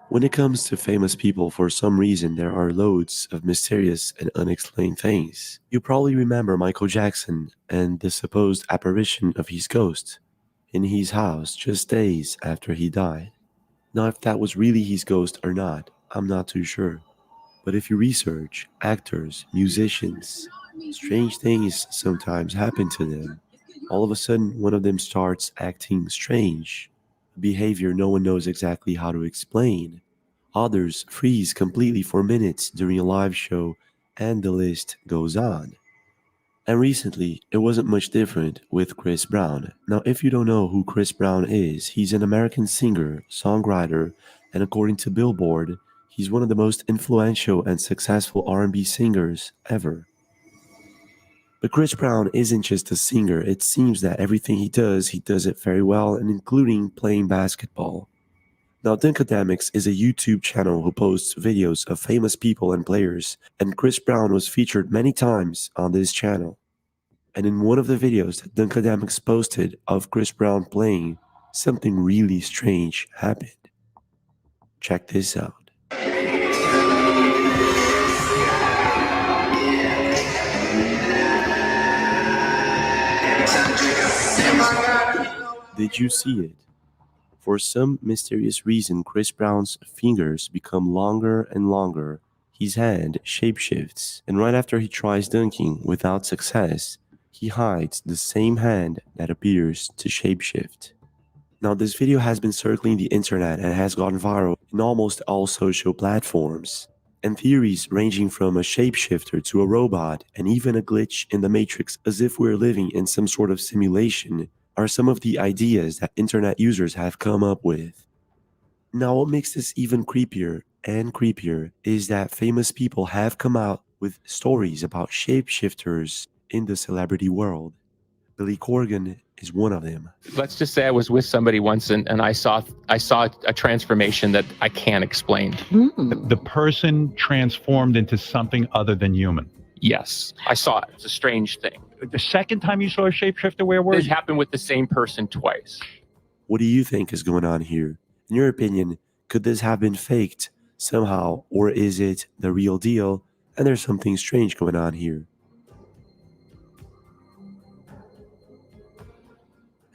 When it comes to famous people, for some reason, there are loads of mysterious and unexplained things. You probably remember Michael Jackson and the supposed apparition of his ghost in his house just days after he died. Now, if that was really his ghost or not, I'm not too sure. But if you research actors, musicians, strange things sometimes happen to them. All of a sudden, one of them starts acting strange, a behavior no one knows exactly how to explain. Others freeze completely for minutes during a live show, and the list goes on. And recently, it wasn't much different with Chris Brown. Now, if you don't know who Chris Brown is, he's an American singer, songwriter, and according to Billboard, he's one of the most influential and successful R&B singers ever. But Chris Brown isn't just a singer. It seems that everything he does it very well, and including playing basketball. Now, Dunkademics is a YouTube channel who posts videos of famous people and players, and Chris Brown was featured many times on this channel. And in one of the videos that Dunkademics posted of Chris Brown playing, something really strange happened. Check this out. Did you see it? For some mysterious reason, Chris Brown's fingers become longer and longer. His hand shapeshifts, and right after he tries dunking without success, he hides the same hand that appears to shapeshift. Now, this video has been circling the internet and has gone viral in almost all social platforms. And theories ranging from a shapeshifter to a robot and even a glitch in the Matrix as if we're living in some sort of simulation are some of the ideas that internet users have come up with. Now, what makes this even creepier and creepier is that famous people have come out with stories about shapeshifters in the celebrity world. Billy Corgan is one of them. Let's just say I was with somebody once and I saw a transformation that I can't explain. The person transformed into something other than human. Yes, I saw it. It's a strange thing. The second time you saw a shapeshifter, where were It you? happened with the same person twice. What do you think is going on here? In your opinion, could this have been faked somehow, or is it the real deal and there's something strange going on here?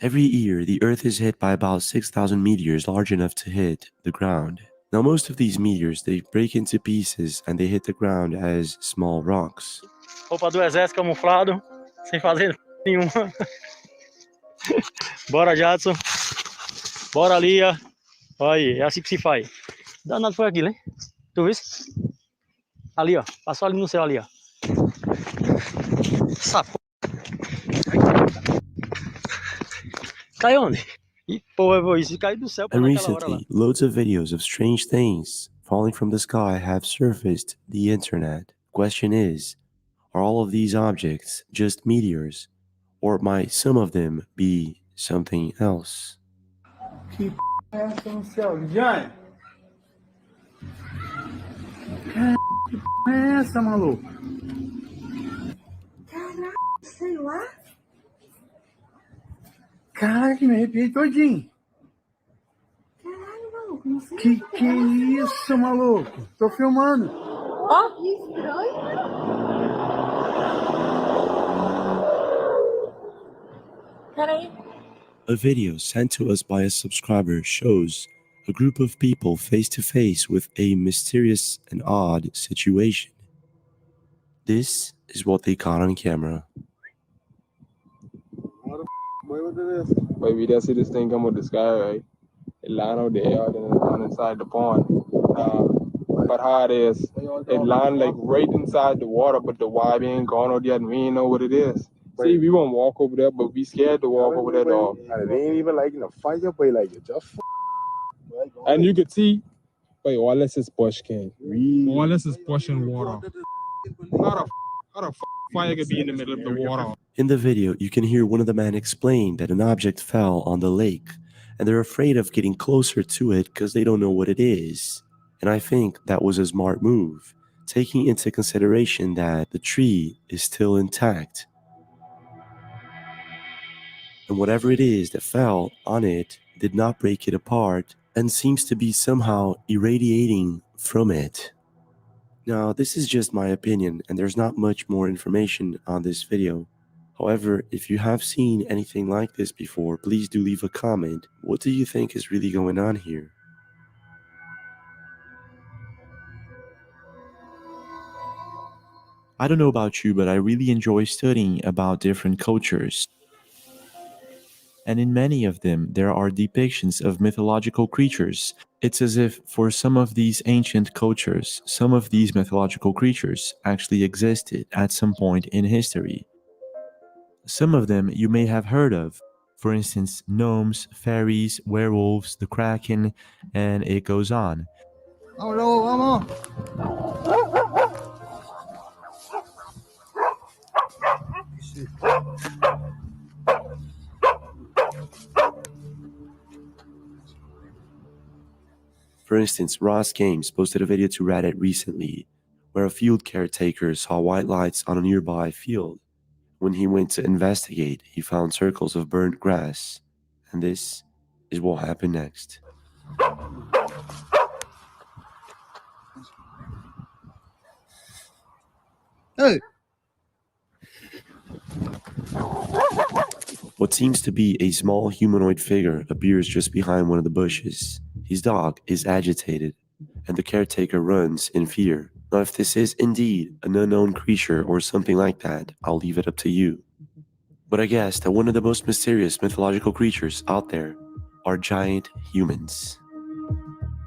Every year, the Earth is hit by about 6,000 meteors large enough to hit the ground. Now, most of these meteors, they break into pieces and they hit the ground as small rocks. Roupa do exército camuflado, sem fazer nenhuma. Bora, Jadson. Bora, Lia. Olha aí, é assim que se faz. Danado foi aquilo, hein? Tu viu? Ali, ó. Passou ali no céu, ali, ó. Sapo. Caiu onde? Ih, pô, isso caiu do céu. And recently, loads of videos of strange things falling from the sky have surfaced the internet. Question is, are all of these objects just meteors, or might some of them be something else? Que p é essa no céu, Lidiane? Que p é essa, maluco? Caralho, sei lá. Caralho, me arrepiei todinho. Caralho, maluco, não sei. Que isso, maluco? Tô filmando. Ó, que estranho. Peraí. A video sent to us by a subscriber shows a group of people face to face with a mysterious and odd situation. This is what they caught on camera. But we just see this thing come with the sky, right? It land out there, then it land inside the pond. But how it is, it land like right inside the water, but the water ain't gone out yet, and we ain't know what it is. See, we won't walk over there, but we scared to walk over there, dog. And it ain't even like in a fire, but like it just. And you could see, wait, all this is bush, King. All this is bush and water. How the fire could be in the middle of the water? In the video, you can hear one of the men explain that an object fell on the lake, and they're afraid of getting closer to it because they don't know what it is. And I think that was a smart move, taking into consideration that the tree is still intact. And whatever it is that fell on it did not break it apart and seems to be somehow irradiating from it. Now, this is just my opinion, and there's not much more information on this video. However, if you have seen anything like this before, please do leave a comment. What do you think is really going on here? I don't know about you, but I really enjoy studying about different cultures. And in many of them, there are depictions of mythological creatures. It's as if for some of these ancient cultures, some of these mythological creatures actually existed at some point in history. Some of them you may have heard of. For instance, gnomes, fairies, werewolves, the kraken, and it goes on. For instance, Ross Games posted a video to Reddit recently where a field caretaker saw white lights on a nearby field. When he went to investigate, he found circles of burnt grass, and this is what happened next. Hey! What seems to be a small humanoid figure appears just behind one of the bushes. His dog is agitated, and the caretaker runs in fear. Now, if this is indeed an unknown creature or something like that, I'll leave it up to you. But I guess that one of the most mysterious mythological creatures out there are giant humans.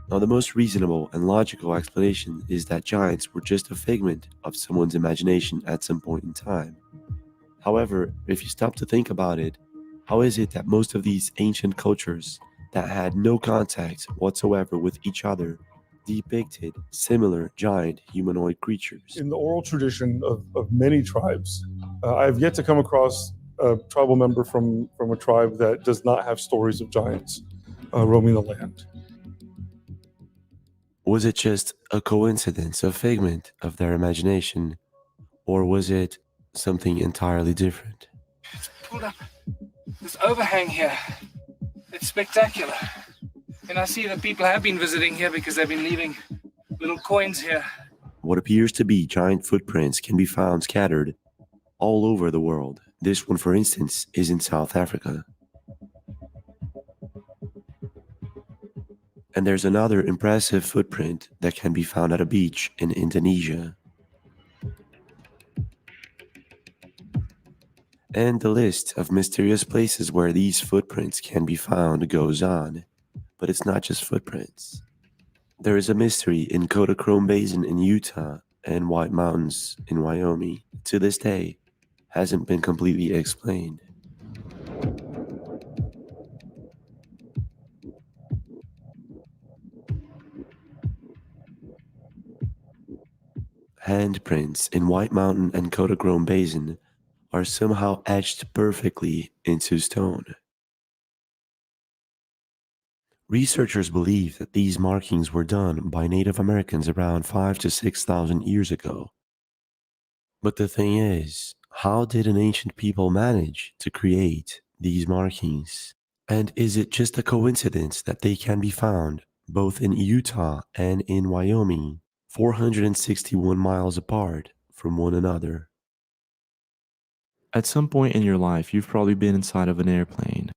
Now, the most reasonable and logical explanation is that giants were just a figment of someone's imagination at some point in time. However, if you stop to think about it, how is it that most of these ancient cultures that had no contact whatsoever with each other depicted similar giant humanoid creatures? In the oral tradition of many tribes, I've yet to come across a tribal member from a tribe that does not have stories of giants roaming the land. Was it just a coincidence, a figment of their imagination, or was it something entirely different? It's pulled up this overhang here. It's spectacular. And I see that people have been visiting here because they've been leaving little coins here. What appears to be giant footprints can be found scattered all over the world. This one, for instance, is in South Africa. And there's another impressive footprint that can be found at a beach in Indonesia. And the list of mysterious places where these footprints can be found goes on. But it's not just footprints. There is a mystery in Kodachrome Basin in Utah and White Mountains in Wyoming. To this day, hasn't been completely explained. Handprints in White Mountain and Kodachrome Basin are somehow etched perfectly into stone. Researchers believe that these markings were done by Native Americans around 5,000 to 6,000 years ago. But the thing is, how did an ancient people manage to create these markings? And is it just a coincidence that they can be found both in Utah and in Wyoming, 461 miles apart from one another? At some point in your life, you've probably been inside of an airplane.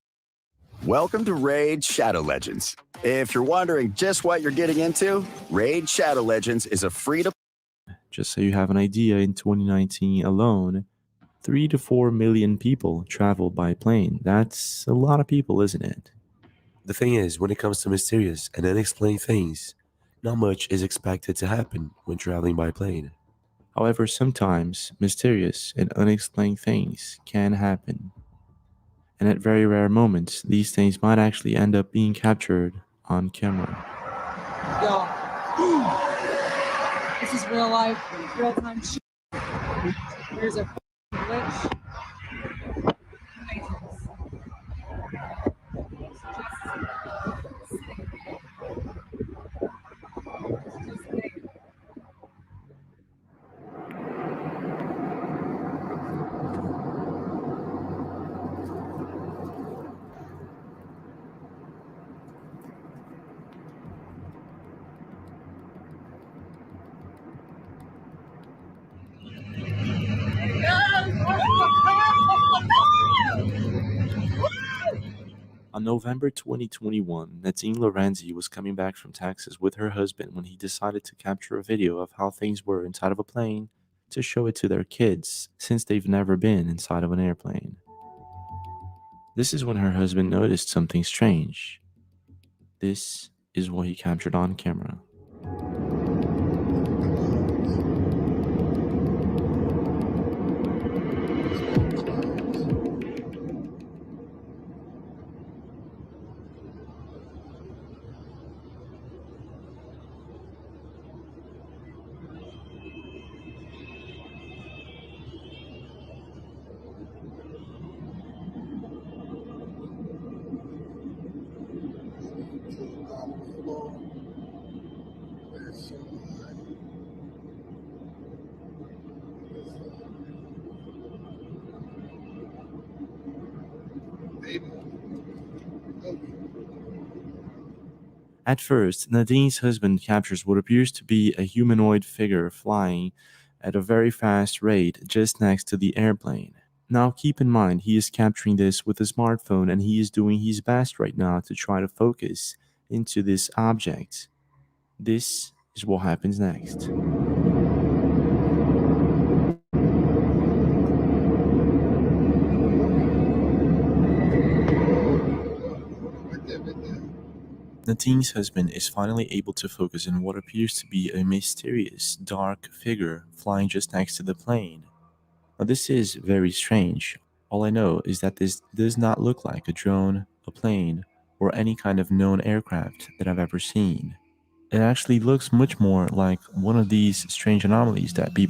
Welcome to Raid Shadow Legends. If you're wondering just what you're getting into, Raid Shadow Legends is a free-to- Just so you have an idea, in 2019 alone, 3 to 4 million people traveled by plane. That's a lot of people, isn't it? The thing is, when it comes to mysterious and unexplained things, not much is expected to happen when traveling by plane. However, sometimes mysterious and unexplained things can happen. And at very rare moments, these things might actually end up being captured on camera. Yo, this is real life, real time shit. There's a glitch. On November 2021, Nadine Lorenzi was coming back from Texas with her husband when he decided to capture a video of how things were inside of a plane to show it to their kids, since they've never been inside of an airplane. This is when her husband noticed something strange. This is what he captured on camera. At first, Nadine's husband captures what appears to be a humanoid figure flying at a very fast rate just next to the airplane. Now keep in mind, he is capturing this with a smartphone and he is doing his best right now to try to focus into this object. This is what happens next. Nadine's husband is finally able to focus on what appears to be a mysterious, dark figure flying just next to the plane. Now, this is very strange. All I know is that this does not look like a drone, a plane, or any kind of known aircraft that I've ever seen. It actually looks much more like one of these strange anomalies that people